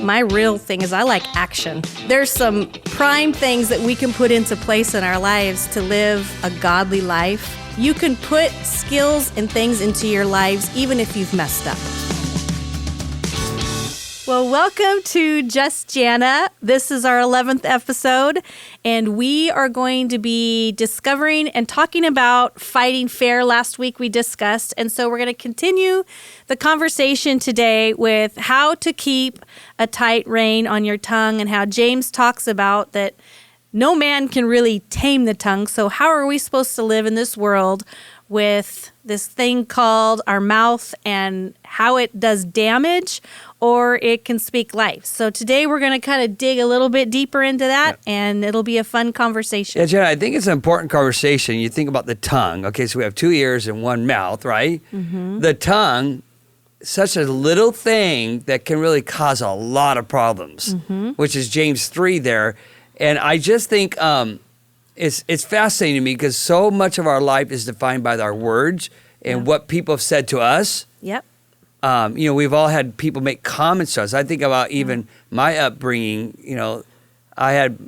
My real thing is I like action. There's some prime things that we can put into place in our lives to live a godly life. You can put skills and things into your lives even if you've messed up. Well, welcome to Just Jana. This is our 11th episode, and we are going to be discovering and talking about fighting fair. Last week we discussed, and so we're going to continue the conversation today with how to keep a tight rein on your tongue and how James talks about that no man can really tame the tongue. So how are we supposed to live in this world with this thing called our mouth and how it does damage or it can speak life? So today we're going to kind of dig a little bit deeper into that, and it'll be a fun conversation. Yeah, Jenna, I think it's an important conversation. You think about the tongue. Okay, so we have two ears and one mouth, right? Mm-hmm. The tongue, such a little thing that can really cause a lot of problems, which is James 3 there. And I just think it's fascinating to me because so much of our life is defined by our words and what people have said to us. Yep. We've all had people make comments to us. I think about even my upbringing. I had,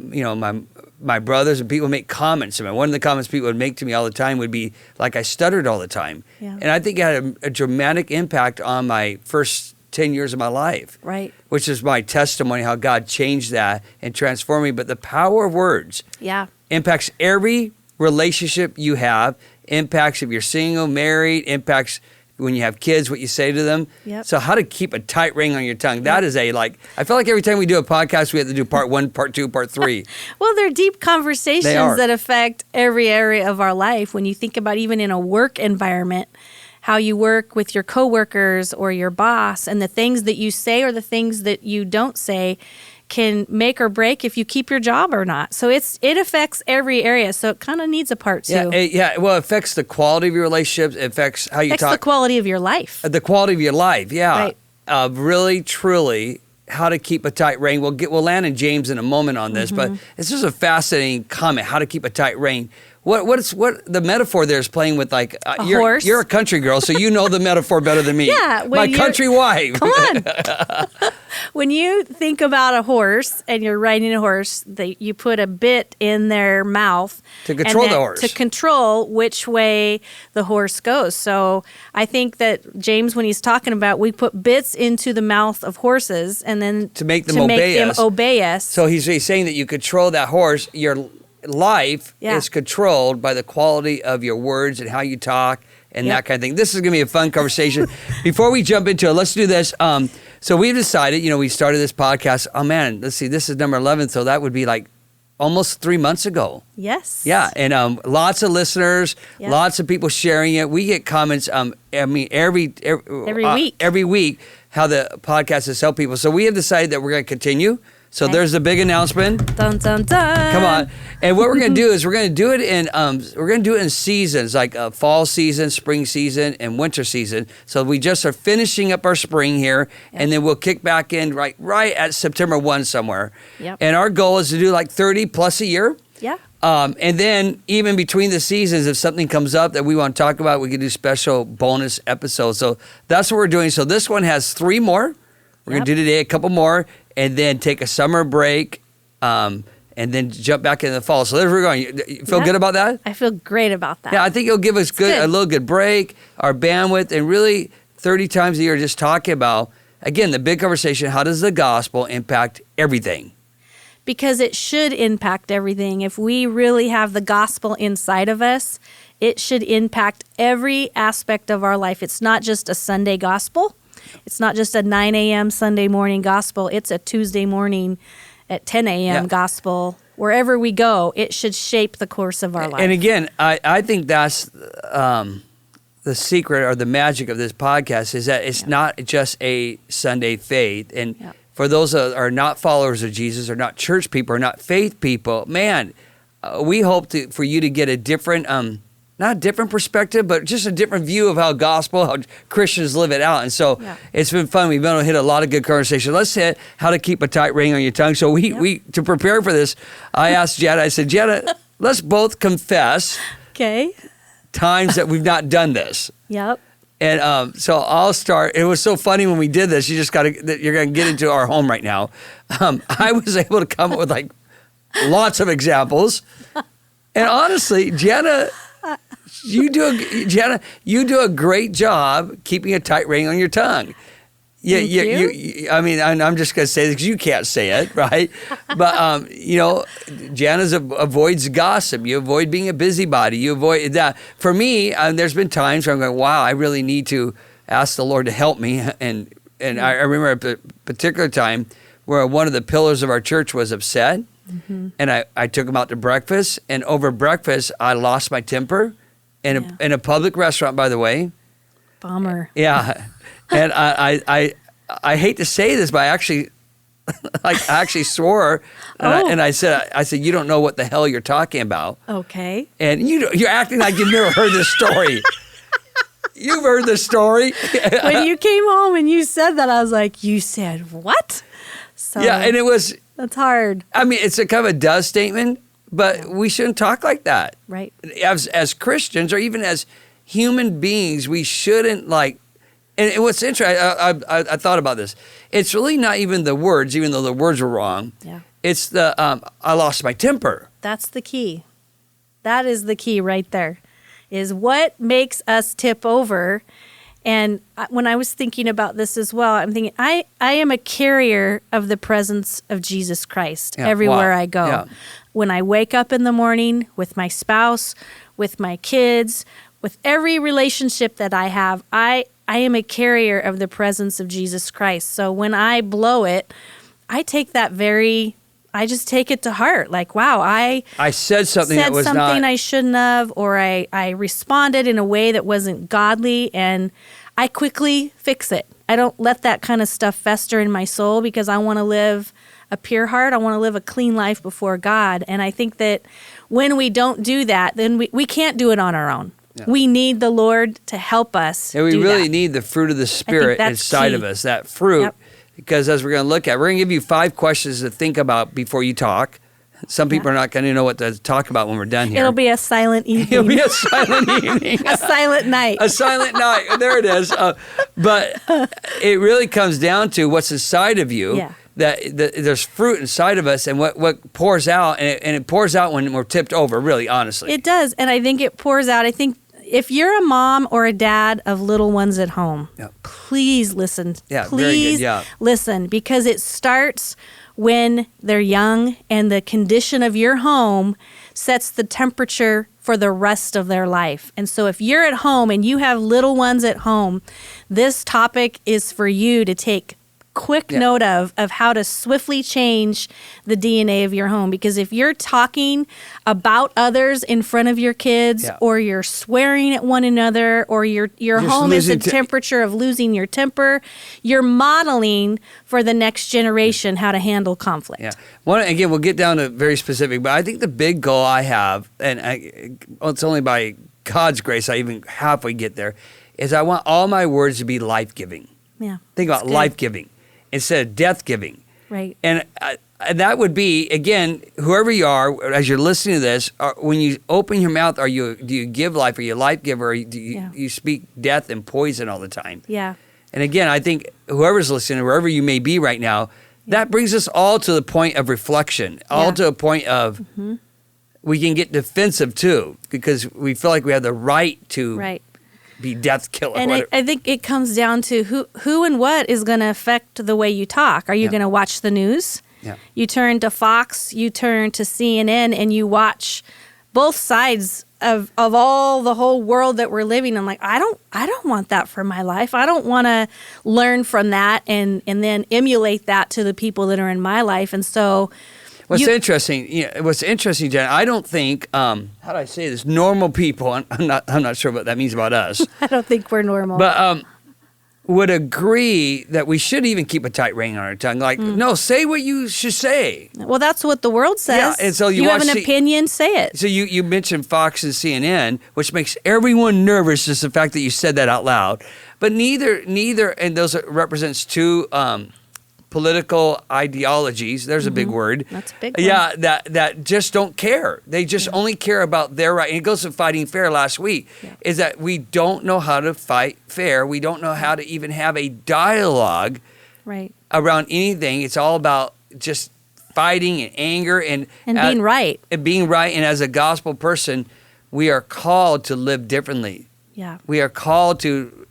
my brothers and people make comments to me. One of the comments people would make to me all the time would be like I stuttered all the time. Yeah. And I think it had a dramatic impact on my first 10 years of my life. Right. Which is my testimony, how God changed that and transformed me. But the power of words impacts every relationship you have, impacts if you're single, married, impacts when you have kids, what you say to them. Yep. So how to keep a tight ring on your tongue. That is I feel like every time we do a podcast, we have to do part 1, part 2, part 3. Well, they're deep conversations that affect every area of our life. When you think about even in a work environment, how you work with your coworkers or your boss, and the things that you say or the things that you don't say can make or break if you keep your job or not. So it affects every area. So it kind of needs a part two. Well, it affects the quality of your relationships. It affects how you talk. The quality of your life. The quality of your life, yeah. Right. Really, truly, how to keep a tight rein. We'll land in James in a moment on this, but it's just a fascinating comment, how to keep a tight rein. What the metaphor there is playing with horse. You're a country girl, so you know the metaphor better than me. Yeah, my country wife. Come on. When you think about a horse and you're riding a horse, you put a bit in their mouth to control the horse. To control which way the horse goes. So I think that James, when he's talking about, we put bits into the mouth of horses and then to make them obey us. So he's saying that you control that horse. Your life is controlled by the quality of your words and how you talk and that kind of thing. This is going to be a fun conversation. Before we jump into it, let's do this. So we've decided, we started this podcast. Oh, man, let's see. This is number 11, so that would be like almost 3 months ago. Yes. Yeah, and lots of listeners, lots of people sharing it. We get comments, every week. Every week, how the podcast has helped people. So we have decided that we're going to continue. So there's the big announcement. Dun dun dun. Come on. And what we're going to do is we're going to do it in seasons, like fall season, spring season, and winter season. So we just are finishing up our spring here, and then we'll kick back in right at September 1 somewhere. Yep. And our goal is to do like 30 plus a year. Yeah. And then even between the seasons, if something comes up that we want to talk about, we can do special bonus episodes. So that's what we're doing. So this one has 3 more. We're going to do today a couple more, and then take a summer break, and then jump back in the fall. So there we're going. You feel good about that? I feel great about that. Yeah, I think it'll give us a little good break, our bandwidth, and really 30 times a year just talking about, again, the big conversation, how does the gospel impact everything? Because it should impact everything. If we really have the gospel inside of us, it should impact every aspect of our life. It's not just a Sunday gospel. It's not just a 9 a.m. Sunday morning gospel. It's a Tuesday morning at 10 a.m. gospel. Wherever we go, it should shape the course of our life. And again, I think that's the secret or the magic of this podcast is that it's not just a Sunday faith. And for those that are not followers of Jesus or not church people or not faith people, man, we hope for you to get a different not a different perspective, but just a different view of how Christians live it out. And so it's been fun. We've been able to hit a lot of good conversation. Let's hit how to keep a tight ring on your tongue. So we to prepare for this, I asked Jana, I said, Jana, let's both confess times that we've not done this. Yep. And so I'll start. It was so funny when we did this. You're going to get into our home right now. I was able to come up with like lots of examples. And honestly, Jana, you do a great job keeping a tight rein on your tongue. Yeah, I mean, I'm just going to say this because you can't say it, right? But, Jana avoids gossip. You avoid being a busybody. You avoid that. For me, there's been times where I'm going, wow, I really need to ask the Lord to help me. And I remember a particular time where one of the pillars of our church was upset. Mm-hmm. And I took him out to breakfast. And over breakfast, I lost my temper in a public restaurant, by the way. Bummer. Yeah. And I hate to say this, but I actually swore, and I said, you don't know what the hell you're talking about. Okay. And you're acting like you've never heard this story. You've heard this story. When you came home and you said that, I was like, you said what? So yeah, and it was. That's hard. I mean, it's a kind of a does statement, but we shouldn't talk like that. Right. As Christians, or even as human beings, we shouldn't like. And what's interesting, I thought about this. It's really not even the words, even though the words were wrong. Yeah. It's the I lost my temper. That's the key. That is the key right there, is what makes us tip over. And when I was thinking about this as well, I'm thinking, I am a carrier of the presence of Jesus Christ everywhere I go. Yeah. When I wake up in the morning with my spouse, with my kids, with every relationship that I have, I am a carrier of the presence of Jesus Christ. So when I blow it, I take that I just take it to heart. Like, wow, I said something that was something I shouldn't have, or I responded in a way that wasn't godly, and I quickly fix it. I don't let that kind of stuff fester in my soul, because I want to live a pure heart. I want to live a clean life before God. And I think that when we don't do that, then we can't do it on our own. Yeah. We need the Lord to help us. And we really need the fruit of the Spirit inside of us, that fruit. Yep. Because as we're going to look at, we're going to give you 5 questions to think about before you talk. Some people are not going to know what to talk about when we're done here. It'll be a silent evening. It'll be a silent evening. A silent night. A silent night. There it is. But it really comes down to what's inside of you. Yeah. That there's fruit inside of us, and what pours out, and it pours out when we're tipped over, really, honestly. It does, and I think it pours out. I think if you're a mom or a dad of little ones at home, please listen. Yeah, please very good. Yeah. Listen, because it starts when they're young, and the condition of your home sets the temperature for the rest of their life. And so if you're at home and you have little ones at home, this topic is for you to take quick note of how to swiftly change the DNA of your home. Because if you're talking about others in front of your kids, or you're swearing at one another, or your home is a temperature of losing your temper, you're modeling for the next generation how to handle conflict. Yeah. Again, we'll get down to very specific, but I think the big goal I have, and it's only by God's grace I even halfway get there, is I want all my words to be life-giving. Yeah. Think about life-giving instead of death-giving. Right. And that would be, again, whoever you are, as you're listening to this, when you open your mouth, do you give life? Are you a life giver? Or do you speak death and poison all the time? Yeah. And again, I think whoever's listening, wherever you may be right now, that brings us all to the point of reflection, all to a point of we can get defensive too, because we feel like we have the right to be death killer. And I think it comes down to who and what is going to affect the way you talk. Are you going to watch the news? Yeah. You turn to Fox, you turn to CNN, and you watch both sides of all the whole world that we're living in. Like, I don't want that for my life. I don't want to learn from that and then emulate that to the people that are in my life. And so What's interesting, Jen, I don't think, how do I say this, normal people, I'm not sure what that means about us. I don't think we're normal. But would agree that we should even keep a tight rein on our tongue. Like, no, say what you should say. Well, that's what the world says. Yeah, and so you have an opinion, say it. So you mentioned Fox and CNN, which makes everyone nervous, just the fact that you said that out loud. But neither, and those represents two political ideologies, there's a big word. That's a big one. Yeah, that just don't care. They just only care about their right. And it goes to fighting fair last week, is that we don't know how to fight fair. We don't know how to even have a dialogue around anything. It's all about just fighting and anger and being right. And being right. And as a gospel person, we are called to live differently. Yeah. We are called to,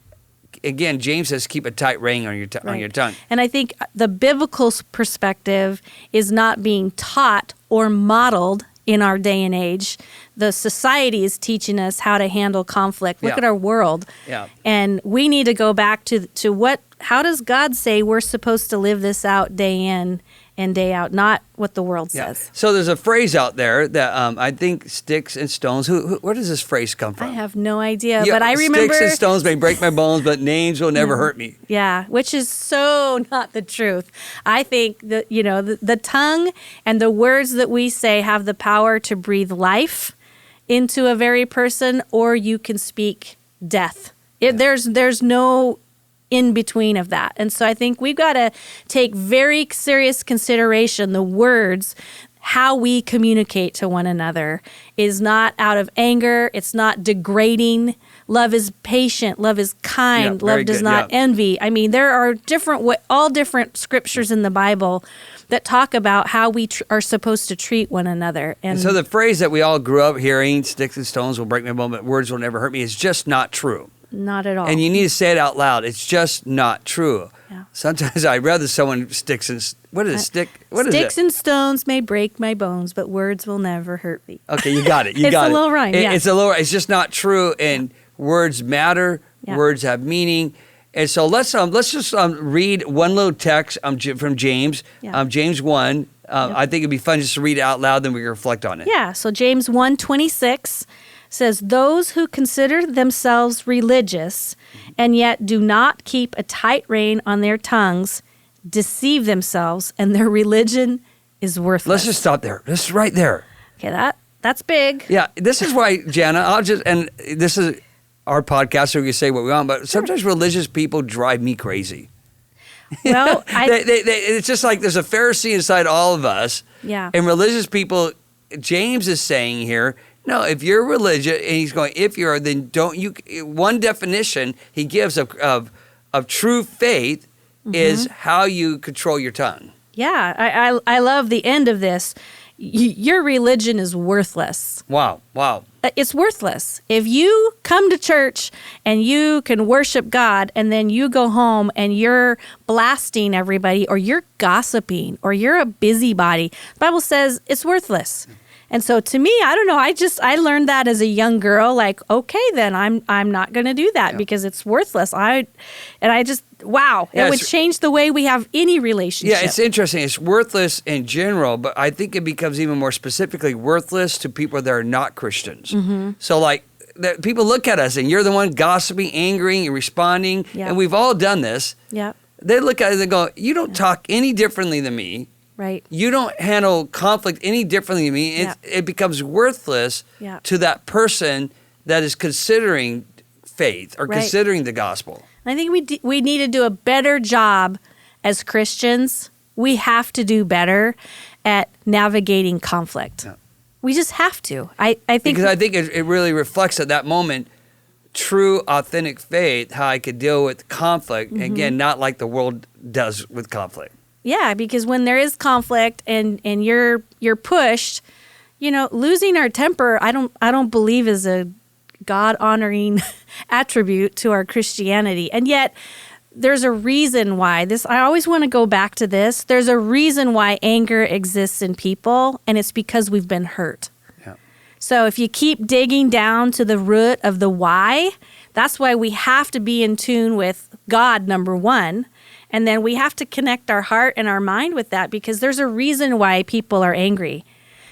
again, James says, keep a tight rein on your tongue. And I think the biblical perspective is not being taught or modeled in our day and age. The society is teaching us how to handle conflict. Look at our world. Yeah. And we need to go back to how does God say we're supposed to live this out day in and day out, not what the world says. So there's a phrase out there that I think sticks and stones. Where does this phrase come from? I have no idea, but I remember... Sticks and stones may break my bones, but names will never hurt me. Yeah, which is so not the truth. I think that, the tongue and the words that we say have the power to breathe life into a very person, or you can speak death. There's no in between of that. And so I think we've got to take very serious consideration the words, how we communicate to one another is not out of anger. It's not degrading. Love is patient. Love is kind. Love does not envy. I mean, there are all different scriptures in the Bible that talk about how we are supposed to treat one another. And so the phrase that we all grew up hearing, sticks and stones will break my bone, but words will never hurt me, is just not true. Not at all. And you need to say it out loud. It's just not true. Yeah. Sometimes I'd rather someone sticks and... What is stick? What is it? Sticks and stones may break my bones, but words will never hurt me. Okay, you got it. It's a little rhyme, yeah. It's just not true, and words matter. Yeah. Words have meaning. And so let's just read one little text from James, James 1. I think it'd be fun just to read it out loud, then we can reflect on it. Yeah, so James 1:26 says, those who consider themselves religious and yet do not keep a tight rein on their tongues deceive themselves, and their religion is worthless. Let's just stop there. Just right there. Okay, that's big. Yeah, this is why, Jana, this is our podcast, so we can say what we want, but sometimes religious people drive me crazy. Well, it's just like there's a Pharisee inside all of us. Yeah. And religious people, James is saying here, no, if you're religious, and he's going, if you're, then don't you, one definition he gives of true faith is how you control your tongue. Yeah, I love the end of this. Your religion is worthless. Wow. It's worthless. If you come to church and you can worship God and then you go home and you're blasting everybody or you're gossiping or you're a busybody, the Bible says it's worthless. And so to me, I don't know, I learned that as a young girl, like, okay, then I'm not going to do that because it's worthless. It would change the way we have any relationship. Yeah, it's interesting. It's worthless in general, but I think it becomes even more specifically worthless to people that are not Christians. Mm-hmm. So like, people look at us and you're the one gossiping, angering, and responding, and we've all done this. Yeah. They look at it and go, you don't talk any differently than me. Right. You don't handle conflict any differently than me. It becomes worthless to that person that is considering faith or considering the gospel. I think we need to do a better job as Christians. We have to do better at navigating conflict. Yeah. We just have to. I think because I think it really reflects at that moment true, authentic faith, how I could deal with conflict. Mm-hmm. Again, not like the world does with conflict. Yeah, because when there is conflict and you're pushed, losing our temper, I don't believe is a God-honoring attribute to our Christianity. And yet there's a reason why I always want to go back to this. There's a reason why anger exists in people, and it's because we've been hurt. Yeah. So if you keep digging down to the root of the why, that's why we have to be in tune with God, number one. And then we have to connect our heart and our mind with that because there's a reason why people are angry.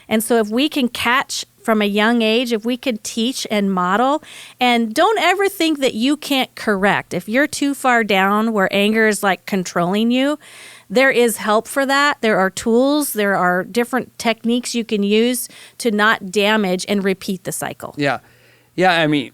And so if we can catch from a young age, if we can teach and model, and don't ever think that you can't correct. If you're too far down where anger is like controlling you, there is help for that. There are tools. There are different techniques you can use to not damage and repeat the cycle. Yeah. Yeah, I mean,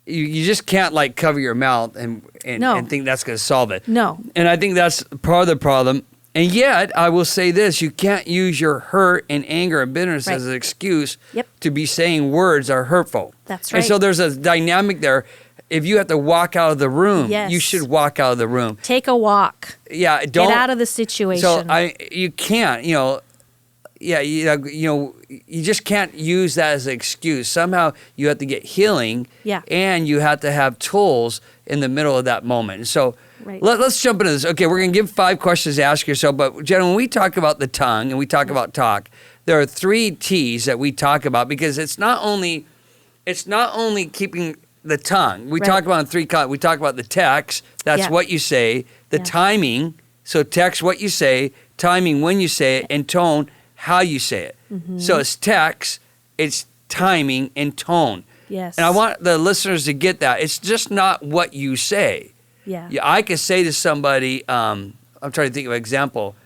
you just can't like cover your mouth and No. and think that's going to solve it. No. And I think that's part of the problem. And yet, I will say this, you can't use your hurt and anger and bitterness Right. as an excuse Yep. to be saying words that are hurtful. That's right. And so there's a dynamic there. If you have to walk out of the room, Yes. you should walk out of the room. Take a walk. Yeah, don't Get out of the situation. So you can't, you just can't use that as an excuse. Somehow you have to get healing, Yeah. and you have to have tools in the middle of that moment. So Right. let's jump into this. Okay, we're going to give 5 questions to ask yourself. But Jenna, when we talk about the tongue and we talk about talk, there are 3 T's that we talk about, because it's not only keeping the tongue. We Right. talk about in 3. We talk about the text. That's Yeah. what you say. The Yeah. timing. So text what you say, timing when you say it, and tone how you say it. Mm-hmm. So it's text, it's timing, and tone. Yes. And I want the listeners to get that. It's just not what you say. Yeah. I could say to somebody, I'm trying to think of an example.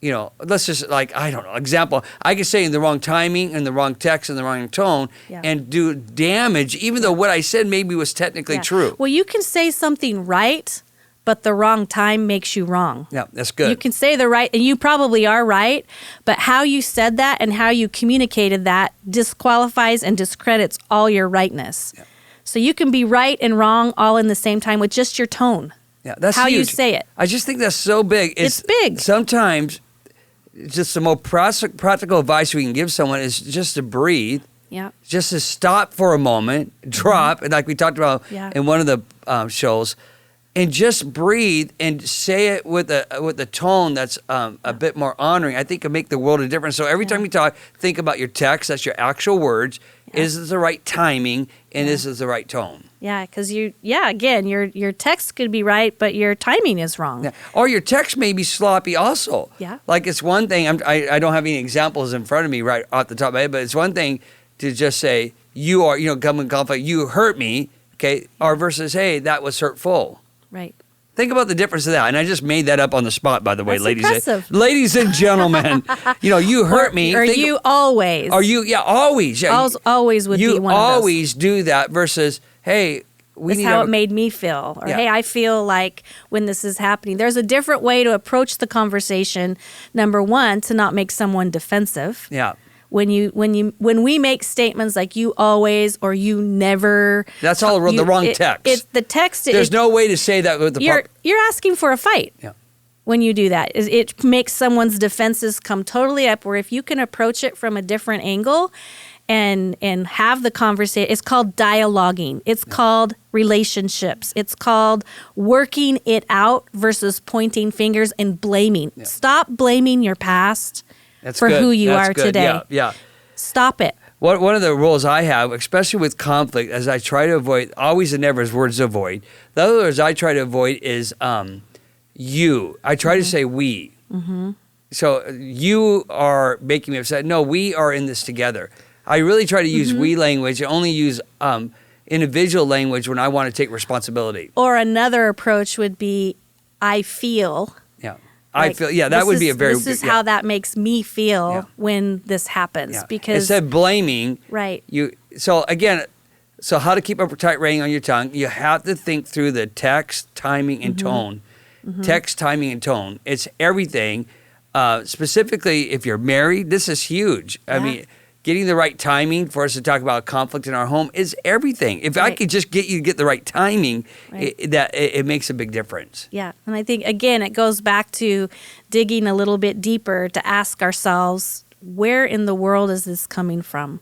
Let's just example. I could say in the wrong timing and the wrong text and the wrong tone, Yeah. and do damage, even though what I said maybe was technically Yeah. true. Well, you can say something right, but the wrong time makes you wrong. Yeah, that's good. You can say the right, and you probably are right, but how you said that and how you communicated that disqualifies and discredits all your rightness. Yeah. So you can be right and wrong all in the same time with just your tone. Yeah, that's how huge. you say it. I just think that's so big. It's big. Sometimes, just the most practical advice we can give someone is just to breathe, Yeah. just to stop for a moment, drop, and like we talked about Yeah. in one of the shows, and just breathe and say it with a tone that's a bit more honoring. I think can make the world a difference. So every time you talk, think about your text. That's your actual words. Yeah. Is it the right timing? And is it the right tone? Yeah, because again, your text could be right, but your timing is wrong. Yeah. Or your text may be sloppy also. Yeah. Like it's one thing, I don't have any examples in front of me right off the top of my head, but it's one thing to just say, you are, come in conflict, you hurt me, okay? Or versus, hey, that was hurtful. Right. Think about the difference of that. And I just made that up on the spot, by the way, That's ladies. impressive. Ladies and gentlemen, you hurt me. Or you always. Are you, always. Yeah, always would be one of those. You always do that versus, hey, That's how it made me feel. Or, hey, I feel like when this is happening. There's a different way to approach the conversation. Number one, to not make someone defensive. Yeah. When we make statements like you always or you never. That's all the wrong text. It's the text. There's no way to say that with the You're asking for a fight. Yeah. When you do that, it makes someone's defenses come totally up. Where if you can approach it from a different angle, and have the conversation, it's called dialoguing. It's called relationships. It's called working it out versus pointing fingers and blaming. Yeah. Stop blaming your past for good. who you That's are good. today. Yeah. Stop it. One of the rules I have, especially with conflict, as I try to avoid, always and never is words to avoid. The other words I try to avoid is you. I try to say we. Mm-hmm. So you are making me upset. No, we are in this together. I really try to use we language and only use individual language when I want to take responsibility. Or another approach would be, I feel. Yeah. I feel, that would be a very This is how that makes me feel when this happens. Yeah. Because instead of blaming, right. So how to keep a tight rein on your tongue, you have to think through the text, timing, and tone. Mm-hmm. Text, timing, and tone. It's everything. Specifically, if you're married, this is huge. Yeah. I mean, getting the right timing for us to talk about conflict in our home is everything. If I could just get you to get the right timing, it makes a big difference. Yeah. And I think, again, it goes back to digging a little bit deeper to ask ourselves, where in the world is this coming from?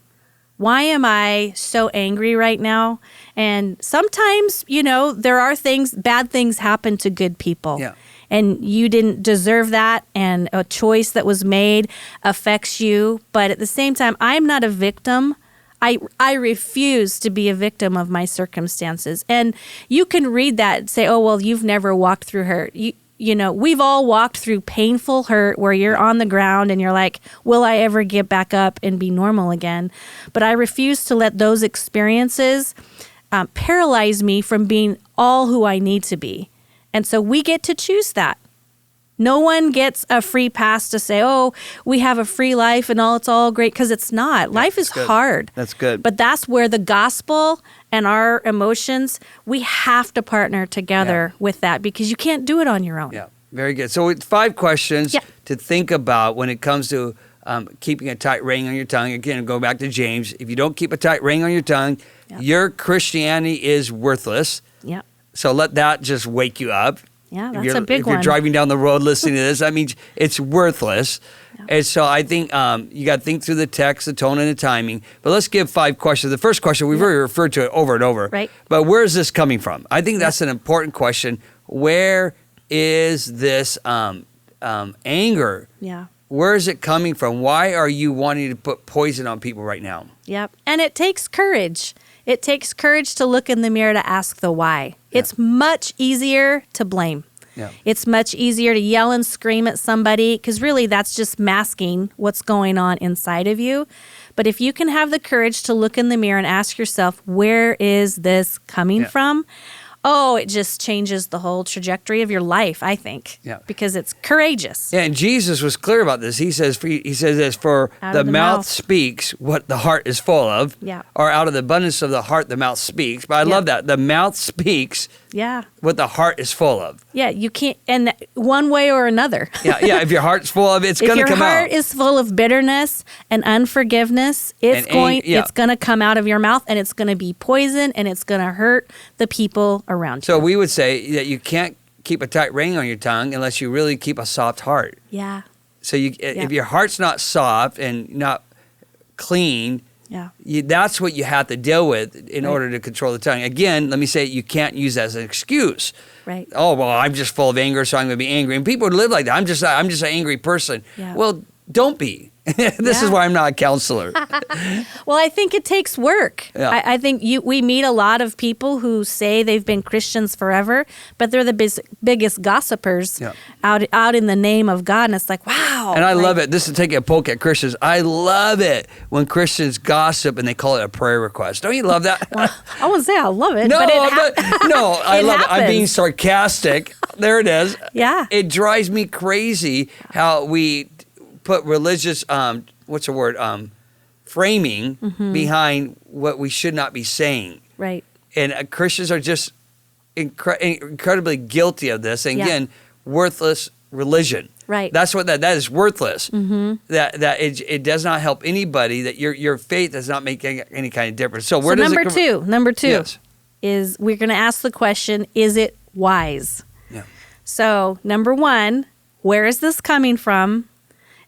Why am I so angry right now? And sometimes, there are bad things happen to good people. Yeah. And you didn't deserve that, and a choice that was made affects you. But at the same time, I'm not a victim. I refuse to be a victim of my circumstances. And you can read that and say, oh, well, you've never walked through hurt. We've all walked through painful hurt where you're on the ground and you're like, will I ever get back up and be normal again? But I refuse to let those experiences paralyze me from being all who I need to be. And so we get to choose that. No one gets a free pass to say, oh, we have a free life and it's all great, because it's not. Life is hard. That's good. But that's where the gospel and our emotions, we have to partner together with that, because you can't do it on your own. Yeah, very good. So 5 questions to think about when it comes to keeping a tight rein on your tongue. Again, go back to James. If you don't keep a tight rein on your tongue, your Christianity is worthless. Yeah. So let that just wake you up. Yeah, that's a big If one. you're driving down the road listening to this, that means it's worthless. Yeah. And so I think you got to think through the text, the tone, and the timing. But let's give 5 questions. The first question, we've already referred to it over and over. Right. But where is this coming from? I think that's an important question. Where is this anger? Yeah. Where is it coming from? Why are you wanting to put poison on people right now? Yep. And it takes courage. It takes courage to look in the mirror to ask the why. Yeah. It's much easier to blame. Yeah. It's much easier to yell and scream at somebody, because really that's just masking what's going on inside of you. But if you can have the courage to look in the mirror and ask yourself, where is this coming from? Oh, it just changes the whole trajectory of your life, I think, because it's courageous. Yeah, and Jesus was clear about this. He says this, for the mouth speaks what the heart is full of, or out of the abundance of the heart, the mouth speaks. But I love that. The mouth speaks what the heart is full of. Yeah, you can't, and one way or another. If your heart's full of it, it's going to come out. If your heart is full of bitterness and unforgiveness, it's going to come out of your mouth, and it's going to be poison, and it's going to hurt the people around you. So we would say that you can't keep a tight rein on your tongue unless you really keep a soft heart. Yeah. So if your heart's not soft and not clean, that's what you have to deal with in order to control the tongue. Again, let me say, you can't use that as an excuse. Right. Oh, well, I'm just full of anger, so I'm going to be angry. And people would live like that. I'm just an angry person. Yeah. Well, don't be. This is why I'm not a counselor. Well, I think it takes work. Yeah. I think we meet a lot of people who say they've been Christians forever, but they're the biggest gossipers out in the name of God. And it's like, wow. And I love it. This is taking a poke at Christians. I love it when Christians gossip and they call it a prayer request. Don't you love that? Well, I wouldn't say I love it. No, but I love it. I'm being sarcastic. There it is. Yeah. It drives me crazy how we put religious, framing behind what we should not be saying. Right. And Christians are just incredibly guilty of this. And again, worthless religion. Right. That's what that is, worthless. Mm-hmm. That it does not help anybody. That your faith does not make any kind of difference. So where does number two is we're going to ask the question: is it wise? Yeah. So 1, where is this coming from?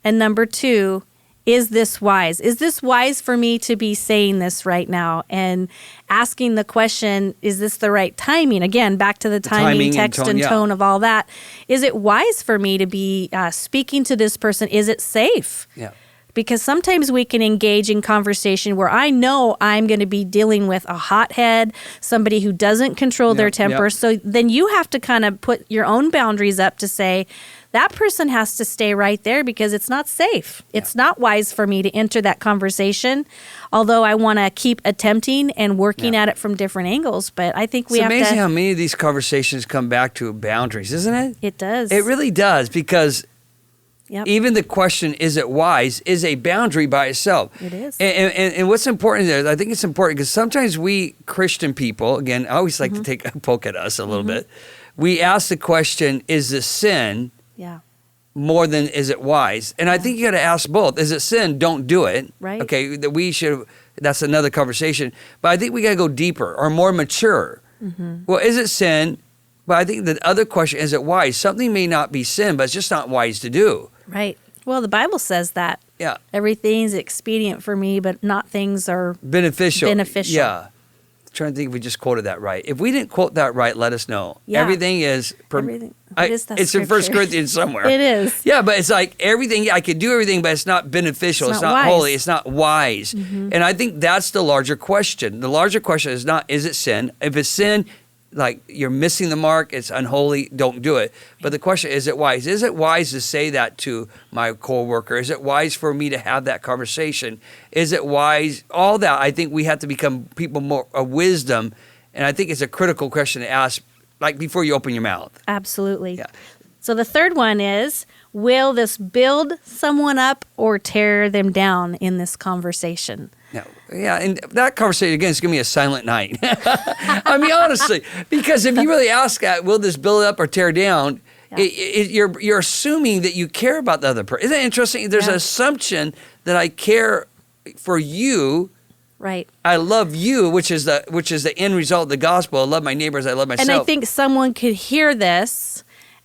And 2, is this wise? Is this wise for me to be saying this right now? And asking the question, is this the right timing? Again, back to the timing text and tone of all that. Is it wise for me to be speaking to this person? Is it safe? Yeah. Because sometimes we can engage in conversation where I know I'm going to be dealing with a hothead, somebody who doesn't control their temper. So then you have to kind of put your own boundaries up to say, that person has to stay right there because it's not safe. Yeah. It's not wise for me to enter that conversation, although I want to keep attempting and working at it from different angles. But I think we have to... It's amazing how many of these conversations come back to boundaries, isn't it? It does. It really does, because even the question, is it wise, is a boundary by itself. It is. And what's important there, I think it's important because sometimes we Christian people, again, I always like to take a poke at us a little bit. We ask the question, is this sin? Yeah. More than is it wise? And I think you got to ask both. Is it sin? Don't do it. Right. Okay. That we should. That's another conversation. But I think we got to go deeper or more mature. Mm-hmm. Well, is it sin? But I think the other question, is it wise? Something may not be sin, but it's just not wise to do. Right. Well, the Bible says that. Yeah. Everything's expedient for me, but not things are beneficial. Yeah. Trying to think if we just quoted that right. If we didn't quote that right, let us know. Yeah. Everything is... it's in 1 Corinthians somewhere. It is. Yeah, but it's like everything, I could do everything, but it's not beneficial. It's not holy. It's not wise. Mm-hmm. And I think that's the larger question. The larger question is not, is it sin? If it's sin, like you're missing the mark, it's unholy, don't do it. But the question, is it wise? Is it wise to say that to my coworker? Is it wise for me to have that conversation? Is it wise? All that, I think we have to become people more of wisdom. And I think it's a critical question to ask, like before you open your mouth. Absolutely. Yeah. So the third one is, will this build someone up or tear them down in this conversation? Yeah, and that conversation, again, is going to be a silent night. I mean, honestly, because if you really ask that, will this build up or tear down, you're assuming that you care about the other person. Isn't that interesting? There's an assumption that I care for you. Right. I love you, which is the end result of the gospel. I love my neighbors. I love myself. And I think someone could hear this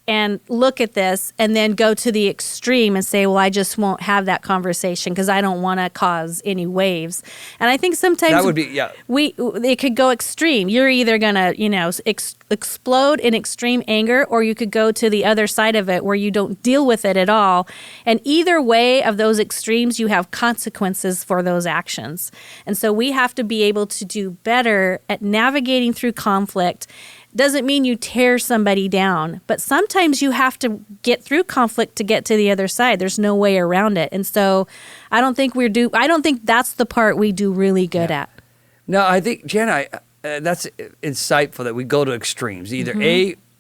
and look at this and then go to the extreme and say, well, I just won't have that conversation because I don't want to cause any waves. And I think sometimes that would be, it could go extreme. You're either going to, explode in extreme anger, or you could go to the other side of it where you don't deal with it at all. And either way of those extremes, you have consequences for those actions. And so we have to be able to do better at navigating through conflict. Doesn't mean you tear somebody down, but sometimes you have to get through conflict to get to the other side. There's no way around it. And so I don't think that's the part we do really good at. No, I think, Jana, that's insightful that we go to extremes. Either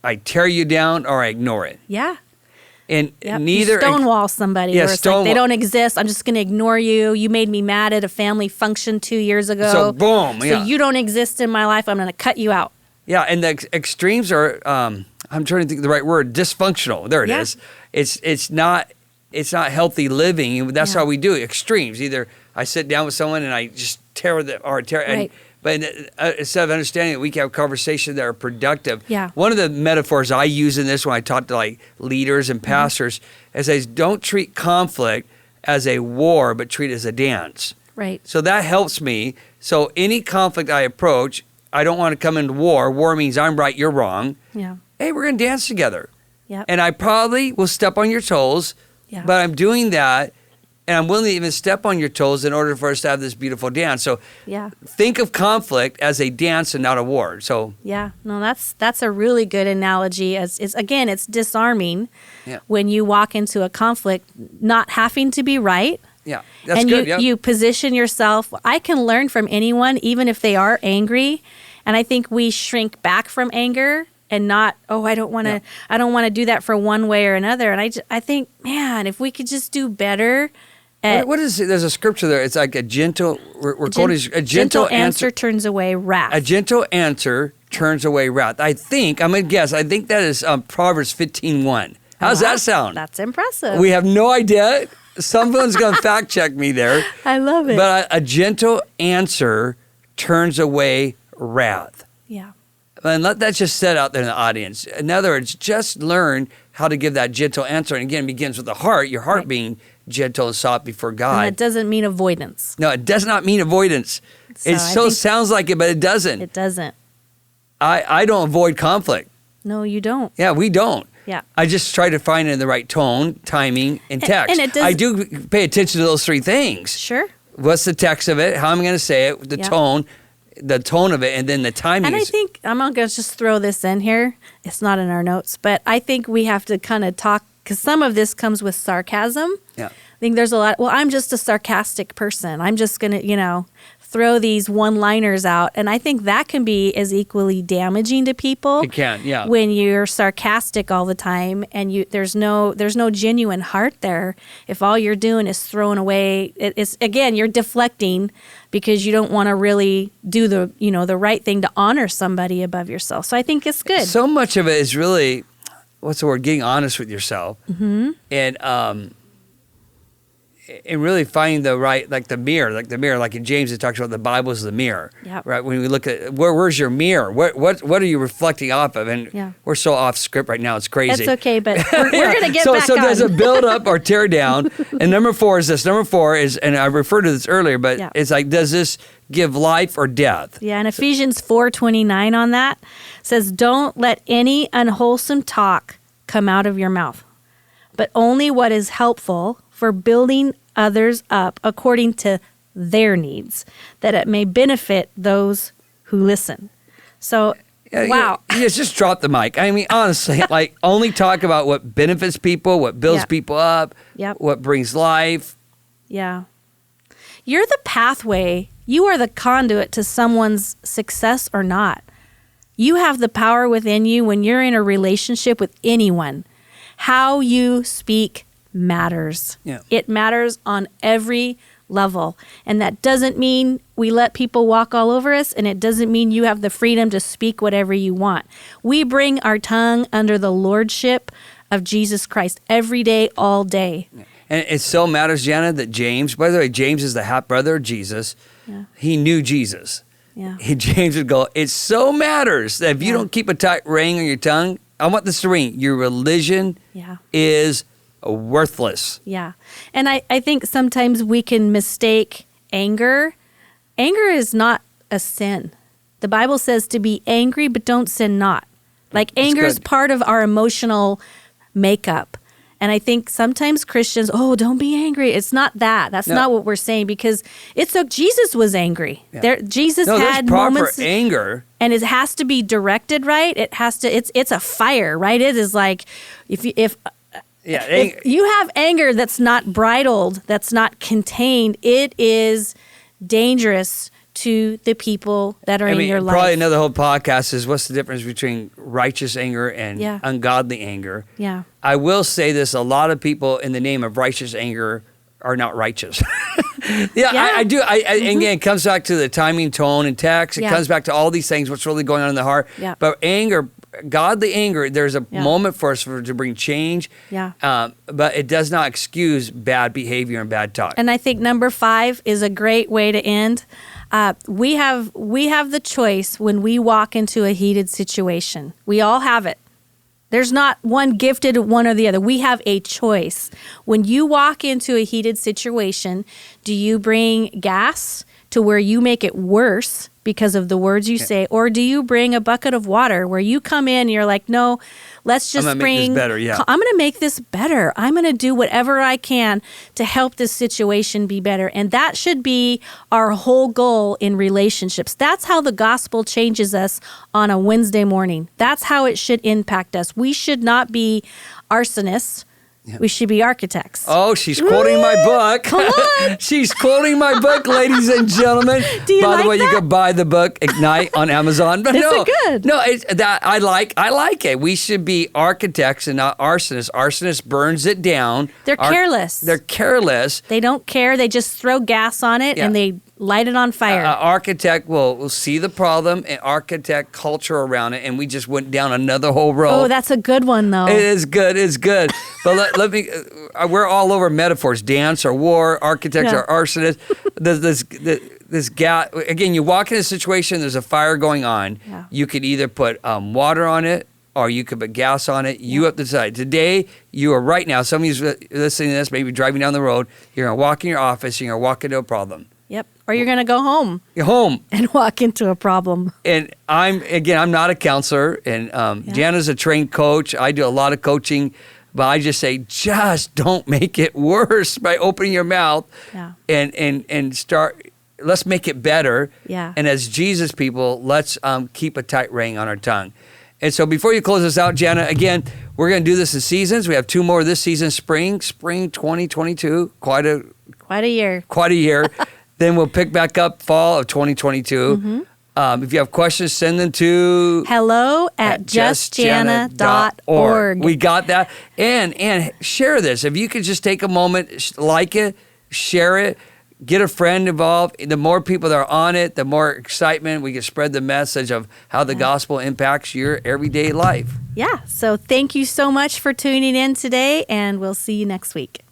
I tear you down or I ignore it. Yeah. And neither... You stonewall somebody. Yeah, where it's like, they don't exist. I'm just going to ignore you. You made me mad at a family function 2 years ago. So boom. So you don't exist in my life. I'm going to cut you out. Yeah, and the extremes are, I'm trying to think of the right word, dysfunctional. There it is. It's not healthy living. That's how we do it, extremes. Either I sit down with someone and I just tear. Right. But instead of understanding that we can have conversations that are productive. Yeah. One of the metaphors I use in this when I talk to like leaders and pastors is don't treat conflict as a war, but treat it as a dance. Right. So that helps me. So any conflict I approach, I don't want to come into war. War means I'm right, you're wrong. Yeah. Hey, we're going to dance together. Yep. And I probably will step on your toes, but I'm doing that, and I'm willing to even step on your toes in order for us to have this beautiful dance. So think of conflict as a dance and not a war. So that's a really good analogy. It's disarming when you walk into a conflict not having to be right. Yeah, that's and good. You position yourself. I can learn from anyone, even if they are angry. And I think we shrink back from anger and not, I don't want to do that for one way or another. And I think, man, if we could just do better. What is it? There's a scripture there. It's like a gentle, a gentle answer turns away wrath. A gentle answer turns away wrath. I'm going to guess, I think that is Proverbs 15:1. How's that sound? That's impressive. We have no idea. Someone's going to fact check me there. I love it. But a gentle answer turns away wrath. Yeah. And let that just set out there in the audience. In other words, just learn how to give that gentle answer. And again, it begins with the heart, your heart being gentle and soft before God. And that doesn't mean avoidance. No, it does not mean avoidance. It sounds like it, but it doesn't. It doesn't. I don't avoid conflict. No, you don't. Yeah, we don't. Yeah. I just try to find it in the right tone, timing, and text. And I do pay attention to those three things. Sure. What's the text of it? How am I going to say it? The tone of it, and then the timing. And I think I'm going to just throw this in here. It's not in our notes, but I think we have to kind of talk, because some of this comes with sarcasm. Yeah. I think there's a lot. Well, I'm just a sarcastic person. I'm just going to, throw these one-liners out. And I think that can be as equally damaging to people. It can, yeah. When you're sarcastic all the time and there's no genuine heart there. If all you're doing is throwing away, you're deflecting because you don't want to really do the right thing to honor somebody above yourself. So I think it's good. So much of it is really, what's the word? Getting honest with yourself. Mm-hmm. And really finding the right, like the mirror, like in James, it talks about the Bible is the mirror, right? When we look at where's your mirror? What are you reflecting off of? And we're so off script right now, it's crazy. It's okay, but we're going to get back on. So there's a build up or tear down. And number four is this. Number four is, and I referred to this earlier, but it's like, does this give life or death? Yeah, and Ephesians 4:29 on that says, don't let any unwholesome talk come out of your mouth, but only what is helpful for building others up according to their needs, that it may benefit those who listen. So, wow. Just drop the mic. I mean, honestly, like only talk about what benefits people, what builds people up, what brings life. Yeah. You're the pathway. You are the conduit to someone's success or not. You have the power within you when you're in a relationship with anyone. How you speak matters. Yeah. It matters on every level. And that doesn't mean we let people walk all over us, and it doesn't mean you have the freedom to speak whatever you want. We bring our tongue under the lordship of Jesus Christ every day, all day. And it so matters, Jana, that James, by the way, James is the half brother of Jesus. Yeah. He knew Jesus. Yeah. James would go, it so matters that if you don't keep a tight ring on your tongue, I want this to ring, your religion is worthless. Yeah. And I think sometimes we can mistake anger. Anger is not a sin. The Bible says to be angry, but don't sin not. Like anger is part of our emotional makeup. And I think sometimes Christians, don't be angry. It's not that. That's not what we're saying, because Jesus was angry. Yeah. Jesus had had proper moments anger, and it has to be directed right. It has to. It's a fire, right? It is like if you have anger that's not bridled, that's not contained, it is dangerous to the people that are in your life. Probably another whole podcast is what's the difference between righteous anger and ungodly anger. Yeah. I will say this, a lot of people in the name of righteous anger are not righteous. I do. And again, it comes back to the timing, tone, and text. It comes back to all these things, what's really going on in the heart. Yeah. But anger, godly anger, there's a moment for us to bring change. Yeah. But it does not excuse bad behavior and bad talk. And I think number 5 is a great way to end. We have the choice when we walk into a heated situation. We all have it. There's not one gifted, one or the other. We have a choice. When you walk into a heated situation, do you bring gas to where you make it worse because of the words you say, or do you bring a bucket of water where you come in and you're like, no, let's just I'm gonna make this better, I'm going to make this better. I'm going to do whatever I can to help this situation be better. And that should be our whole goal in relationships. That's how the gospel changes us on a Wednesday morning. That's how it should impact us. We should not be arsonists. We should be architects. Oh, she's quoting my book. Come on. She's quoting my book, ladies and gentlemen. Do you By like the way, that? you can buy the book Ignite on Amazon. But Is it good? No, I like it. We should be architects and not arsonists. Arsonists burns it down. They're careless. They're careless. They don't care. They just throw gas on it and they light it on fire. Architect will see the problem and architect culture around it, and we just went down another whole road. Oh, that's a good one, though. It is good. It's good. But let me. We're all over metaphors. Dance or war. Architects or arsonists. This gas. Again, you walk in a situation. There's a fire going on. Yeah. You could either put water on it, or you could put gas on it. You have to decide. Today, you are right now. Somebody's listening to this, maybe driving down the road. You're gonna walk in your office. You're gonna walk into a problem. Yep. Or you're going to go home. You're home. And walk into a problem. And I'm not a counselor, and Jana's a trained coach. I do a lot of coaching, but I just say, just don't make it worse by opening your mouth and start. Let's make it better. Yeah. And as Jesus people, let's keep a tight rein on our tongue. And so before you close us out, Jana, again, we're going to do this in seasons. We have 2 more this season, spring 2022, quite a year. Then we'll pick back up fall of 2022. Mm-hmm. If you have questions, send them to hello@justjana.org. We got that. And share this. If you could just take a moment, like it, share it, get a friend involved. The more people that are on it, the more excitement we can spread the message of how the gospel impacts your everyday life. Yeah. So thank you so much for tuning in today, and we'll see you next week.